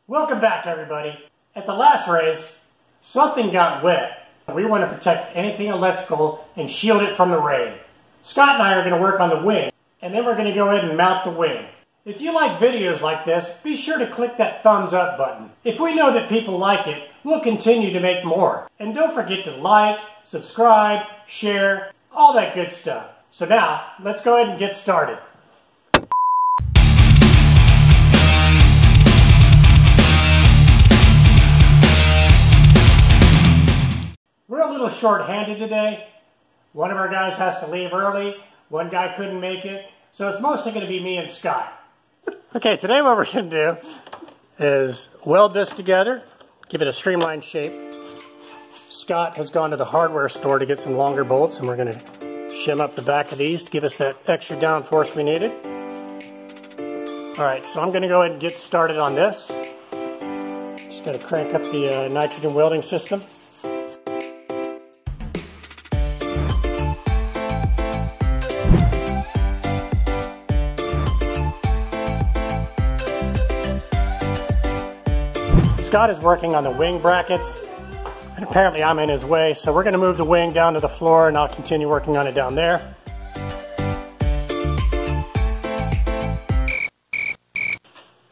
Welcome back, everybody. At the last race, something got wet. We want to protect anything electrical and shield it from the rain. Scott and I are going to work on the wing, and then we're going to go ahead and mount the wing. If you like videos like this, be sure to click that thumbs up button. If we know that people like it, we'll continue to make more. And don't forget to like, subscribe, share, all that good stuff. So now, let's go ahead and get started. We're a little short-handed today. One of our guys has to leave early. One guy couldn't make it. So it's mostly going to be me and Scott. Okay, today what we're going to do is weld this together, give it a streamlined shape. Scott has gone to the hardware store to get some longer bolts, and we're going to shim up the back of these to give us that extra downforce we needed. Alright, so I'm going to go ahead and get started on this. Just got to crank up the nitrogen welding system. Scott is working on the wing brackets, and apparently I'm in his way, so we're going to move the wing down to the floor and I'll continue working on it down there.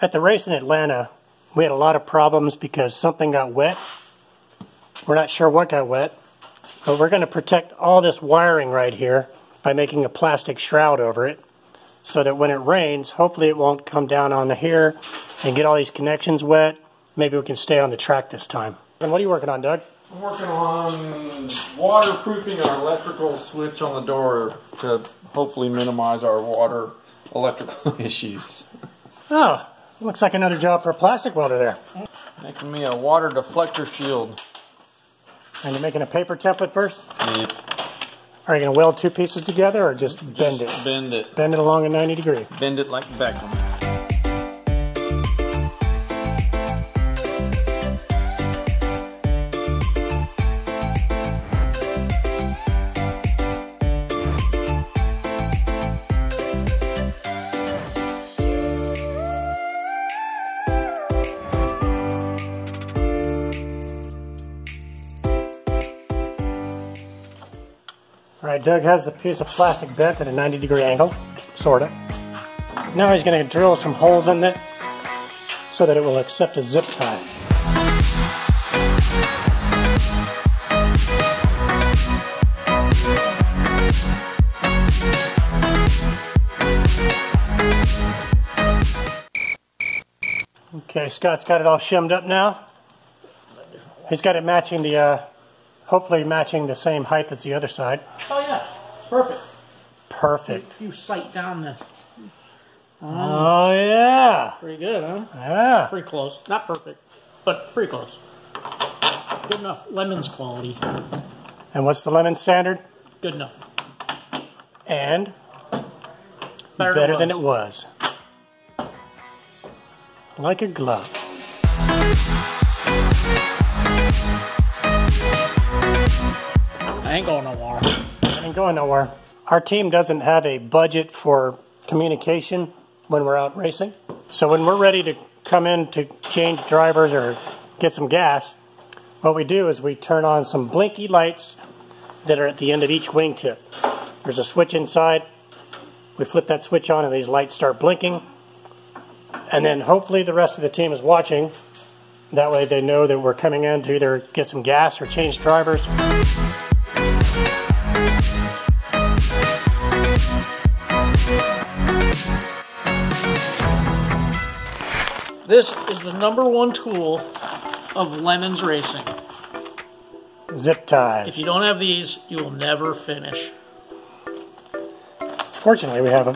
At the race in Atlanta, we had a lot of problems because something got wet. We're not sure what got wet, but we're going to protect all this wiring right here by making a plastic shroud over it so that when it rains, hopefully it won't come down on here and get all these connections wet. Maybe we can stay on the track this time. And what are you working on, Doug? I'm working on waterproofing our electrical switch on the door to hopefully minimize our water electrical issues. Oh, looks like another job for a plastic welder there. Making me a water deflector shield. And you're making a paper template first? Yep. Are you going to weld two pieces together or just bend it? Bend it. Bend it along a 90 degree. Bend it like Beckham. Alright, Doug has the piece of plastic bent at a 90 degree angle, sorta. Now he's going to drill some holes in it so that it will accept a zip tie. Okay, Scott's got it all shimmed up now. He's got it matching the hopefully matching the same height as the other side. Oh yeah, perfect. Perfect. If you sight down the... Oh yeah. Pretty good, huh? Yeah. Pretty close. Not perfect, but pretty close. Good enough. Lemon's quality. And what's the lemon standard? Good enough. And better than it was. Like a glove. I ain't going nowhere. I ain't going nowhere. Our team doesn't have a budget for communication when we're out racing. So when we're ready to come in to change drivers or get some gas, what we do is we turn on some blinky lights that are at the end of each wingtip. There's a switch inside. We flip that switch on and these lights start blinking. And then hopefully the rest of the team is watching. That way they know that we're coming in to either get some gas or change drivers. This is the #1 tool of Lemon's racing. Zip ties. If you don't have these, you will never finish. Fortunately, we have a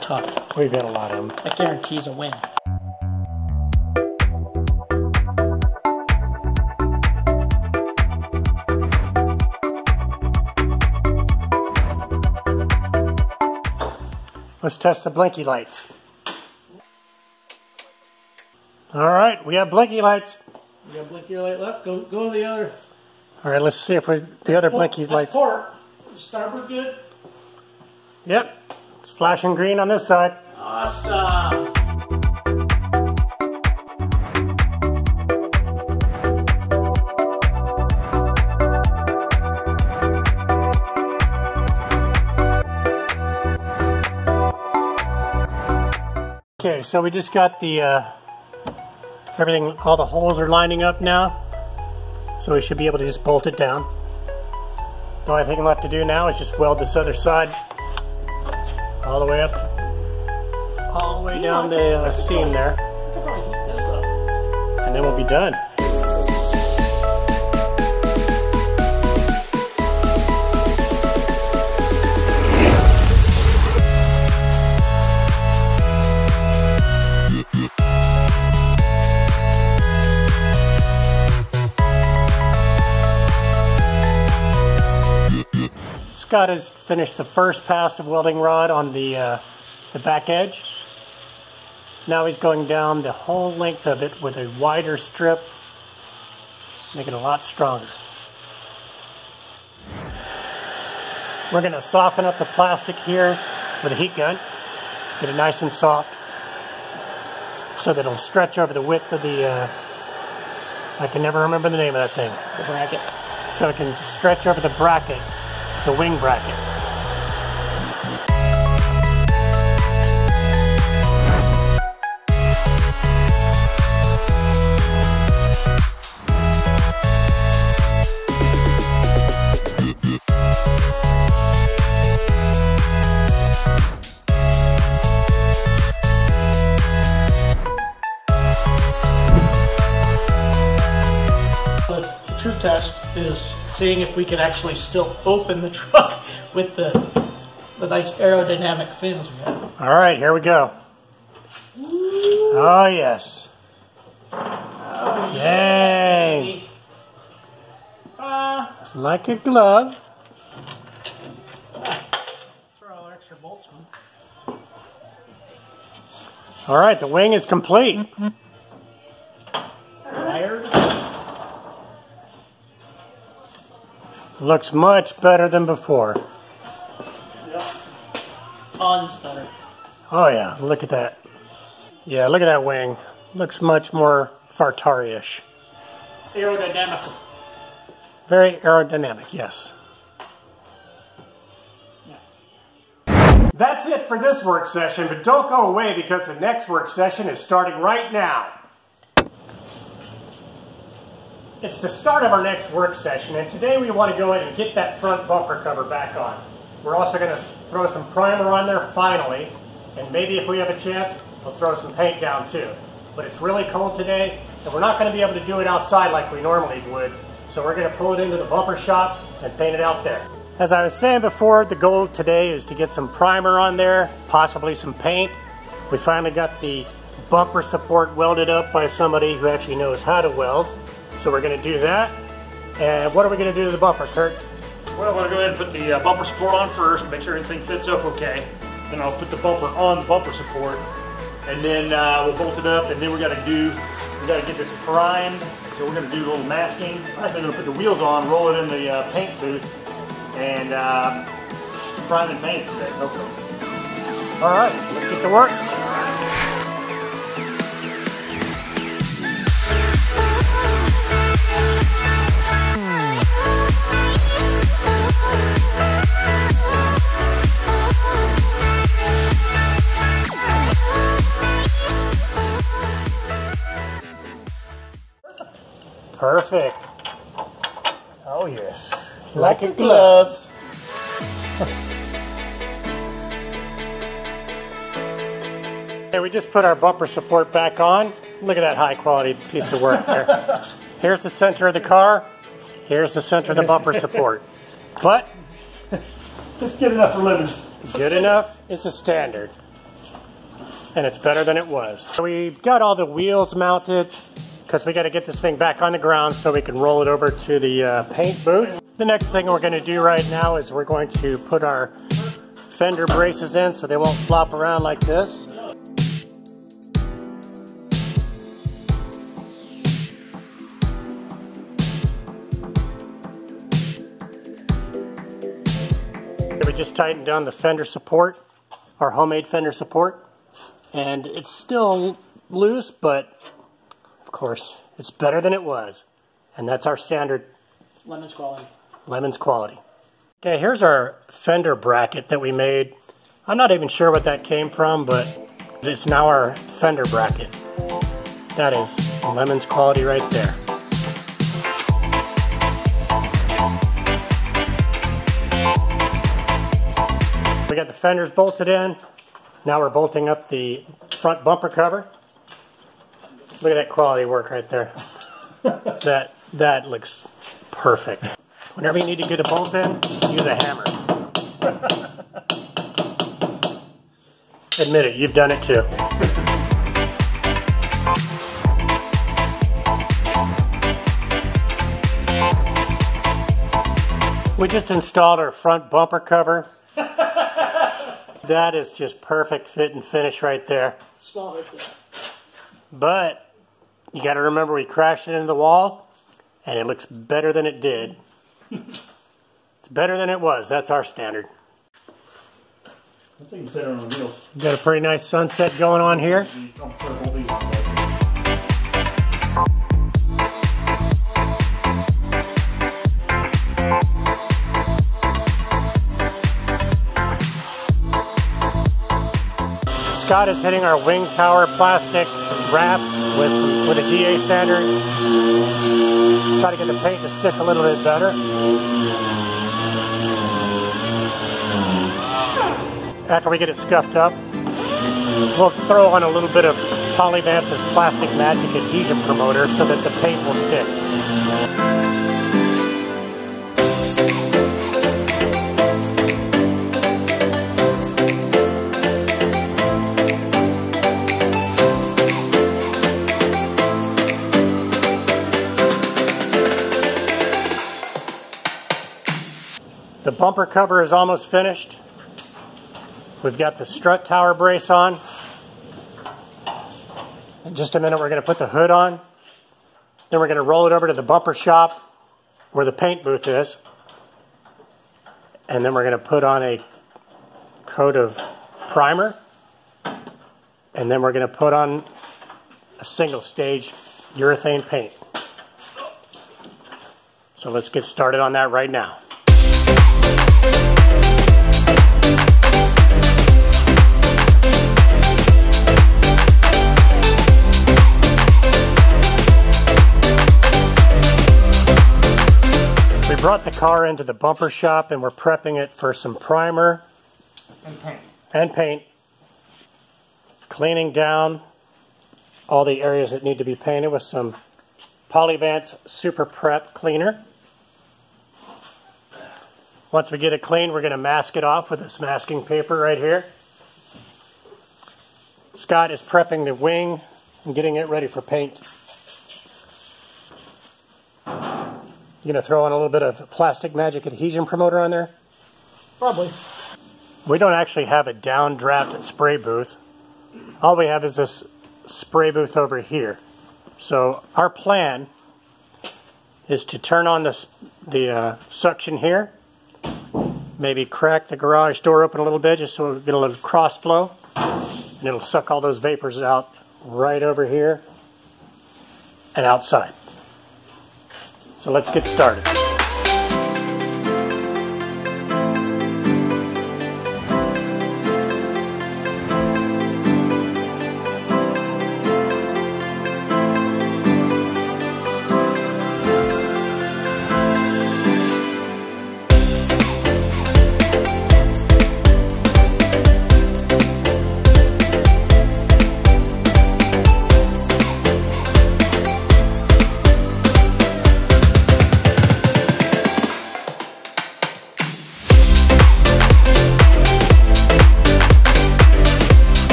ton. We've got a lot of them. That guarantees a win. Let's test the blinky lights. Alright, we have blinky lights. You got a blinky light left? Go to the other. Alright, let's see if the other blinky lights. Port. Starboard good? Yep. It's flashing green on this side. Awesome. Okay, so we just got the everything, all the holes are lining up now, so we should be able to just bolt it down. The only thing left to do now is just weld this other side all the way up, all the way down the seam there, and then we'll be done. Scott has finished the first pass of welding rod on the back edge. Now he's going down the whole length of it with a wider strip, making it a lot stronger. We're going to soften up the plastic here with a heat gun, get it nice and soft, so that it'll stretch over the width of the, I can never remember the name of that thing. The bracket. So it can stretch over the bracket. The wing bracket. The true test is seeing if we can actually still open the truck with the nice aerodynamic fins we have. All right, here we go. Oh, yes. Dang. Like a glove. Throw extra bolts in. All right, the wing is complete. Wired. Looks much better than before. Yep. Tons better. Oh yeah, look at that. Yeah, look at that wing. Looks much more Fartari-ish. Aerodynamic. Very aerodynamic, yes. Yeah. That's it for this work session, but don't go away because the next work session is starting right now. It's the start of our next work session, and today we want to go in and get that front bumper cover back on. We're also going to throw some primer on there finally, and maybe if we have a chance, we'll throw some paint down too. But it's really cold today, and we're not going to be able to do it outside like we normally would, so we're going to pull it into the bumper shop and paint it out there. As I was saying before, the goal today is to get some primer on there, possibly some paint. We finally got the bumper support welded up by somebody who actually knows how to weld. So we're going to do that. And what are we going to do to the bumper, Kurt? Well, I'm going to go ahead and put the bumper support on first, make sure everything fits up okay. Then I'll put the bumper on the bumper support, and then we'll bolt it up. And then we got to get this primed. So we're going to do a little masking. I'm going to put the wheels on, roll it in the paint booth, and prime and paint it today. Okay. All right, let's get to work. Perfect. Oh yes, like a glove. Okay, we just put our bumper support back on. Look at that high quality piece of work there. Here's the center of the car. Here's the center of the bumper support. But Just good enough for lemons. good enough is the standard. And it's better than it was. So we've got all the wheels mounted because we got to get this thing back on the ground so we can roll it over to the paint booth. The next thing we're going to do right now is we're going to put our fender braces in so they won't flop around like this. We just tightened down the fender support, our homemade fender support, and it's still loose, but of course it's better than it was, and that's our standard Lemons quality. Lemons quality. Okay, here's our fender bracket that we made. I'm not even sure what that came from, but It's now our fender bracket. That is Lemon's quality right there. We got the fenders bolted in. Now we're bolting up the front bumper cover. Look at that quality work right there. That looks perfect. Whenever you need to get a bolt in, use a hammer. Admit it, you've done it too. We just installed our front bumper cover. That is just perfect fit and finish right there. Solid. But you got to remember we crashed it into the wall and it looks better than it did. It's better than it was. That's our standard. Let's consider on the wheels. Got a pretty nice sunset going on here. Scott is hitting our wing tower plastic wraps with a DA sander. Try to get the paint to stick a little bit better. After we get it scuffed up, we'll throw on a little bit of Polyvance's Plastic Magic Adhesion promoter so that the paint will stick. The bumper cover is almost finished. We've got the strut tower brace on. In just a minute we're going to put the hood on. Then we're going to roll it over to the bumper shop where the paint booth is. And then we're going to put on a coat of primer. And then we're going to put on a single stage urethane paint. So let's get started on that right now. We brought the car into the bumper shop and we're prepping it for some primer and paint. Cleaning down all the areas that need to be painted with some Polyvance Super Prep cleaner. Once we get it clean, we're going to mask it off with this masking paper right here. Scott is prepping the wing and getting it ready for paint. You going to throw on a little bit of Plastic Magic Adhesion promoter on there? Probably. We don't actually have a downdraft spray booth. All we have is this spray booth over here. So our plan is to turn on the suction here, maybe crack the garage door open a little bit just so we get a little cross flow, and it'll suck all those vapors out right over here and outside. So let's get started.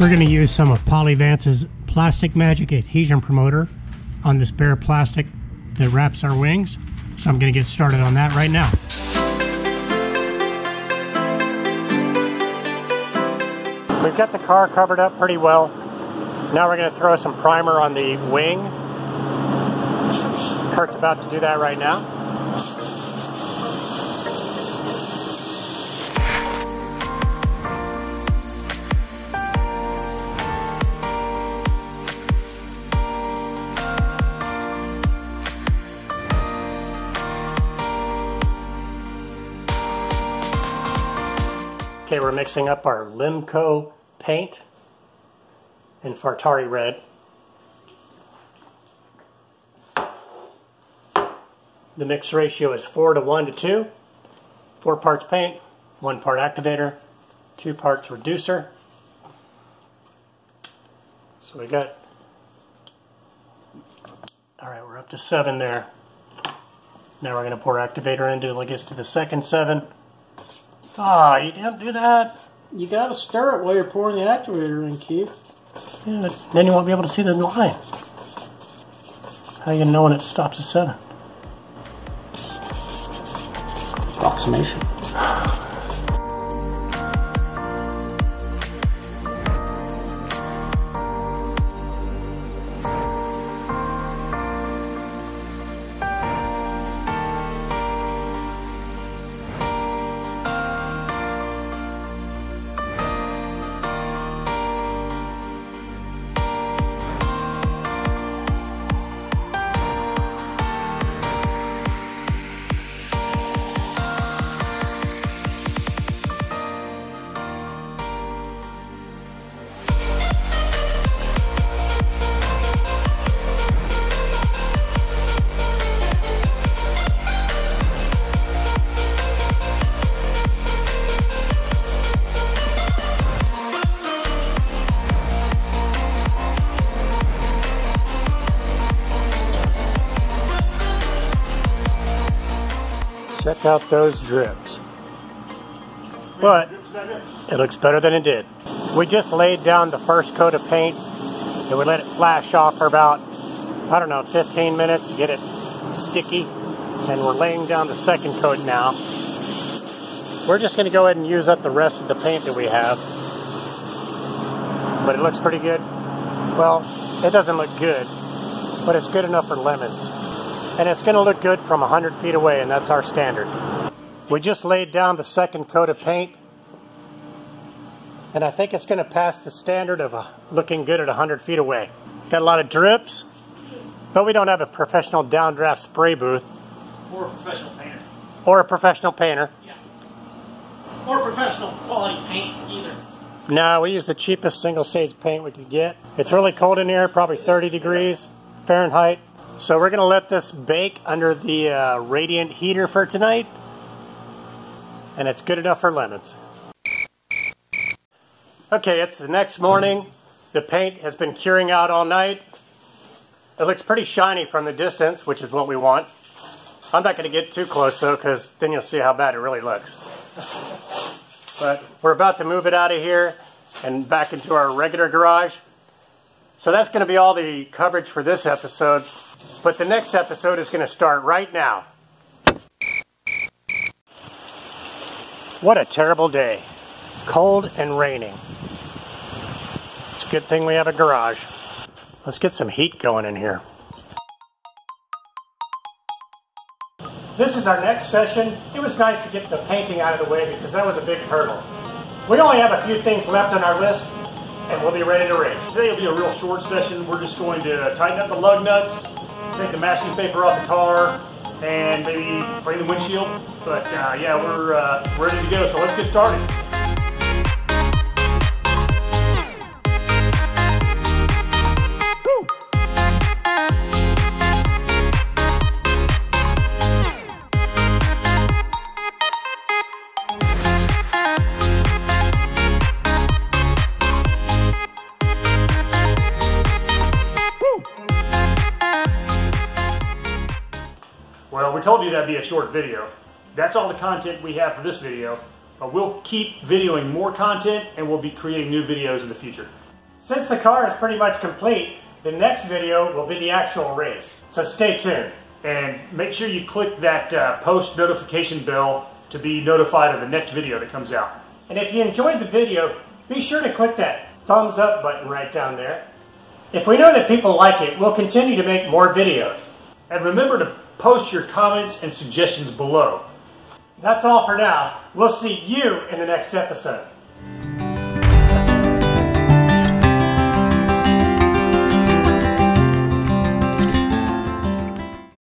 We're going to use some of Polyvance's Plastic Magic Adhesion promoter on this bare plastic that wraps our wings. So I'm going to get started on that right now. We've got the car covered up pretty well. Now we're going to throw some primer on the wing. Kurt's about to do that right now. we're mixing up our Limco paint in Fartari red. The mix ratio is 4:1:2. 4 parts paint, 1 part activator, 2 parts reducer. So we got, alright, we're up to 7 there. Now we're going to pour activator in until it gets to the second 7. Ah, you didn't do that. You got to stir it while you're pouring the activator in, Keith. Yeah, but then you won't be able to see the line. How are you going to know when it stops at 7? Approximation. Check out those drips. But it looks better than it did. We just laid down the first coat of paint and we let it flash off for about, I don't know, 15 minutes to get it sticky. And we're laying down the second coat now. We're just going to go ahead and use up the rest of the paint that we have. But it looks pretty good. Well, it doesn't look good, but it's good enough for lemons. And it's going to look good from 100 feet away, and that's our standard. We just laid down the second coat of paint, and I think it's going to pass the standard of looking good at 100 feet away. Got a lot of drips, but we don't have a professional downdraft spray booth. Or a professional painter. Or a professional painter. Yeah. Or professional quality paint either. No, we use the cheapest single stage paint we could get. It's really cold in here, probably 30 degrees Fahrenheit. So we're going to let this bake under the radiant heater for tonight. And it's good enough for lemons. Okay, it's the next morning. The paint has been curing out all night. It looks pretty shiny from the distance, which is what we want. I'm not going to get too close though, because then you'll see how bad it really looks. But we're about to move it out of here and back into our regular garage. So that's going to be all the coverage for this episode. But the next episode is going to start right now. What a terrible day. Cold and raining. It's a good thing we have a garage. Let's get some heat going in here. This is our next session. It was nice to get the painting out of the way because that was a big hurdle. We only have a few things left on our list and we'll be ready to race. Today will be a real short session. We're just going to tighten up the lug nuts, take the masking paper off the car, and maybe clean the windshield. But yeah, we're ready to go, so let's get started. Well, we told you that'd be a short video. That's all the content we have for this video. But we'll keep videoing more content and we'll be creating new videos in the future. Since the car is pretty much complete, the next video will be the actual race. So stay tuned. And make sure you click that post notification bell to be notified of the next video that comes out. And if you enjoyed the video, be sure to click that thumbs up button right down there. If we know that people like it, we'll continue to make more videos. And remember to post your comments and suggestions below. That's all for now. We'll see you in the next episode.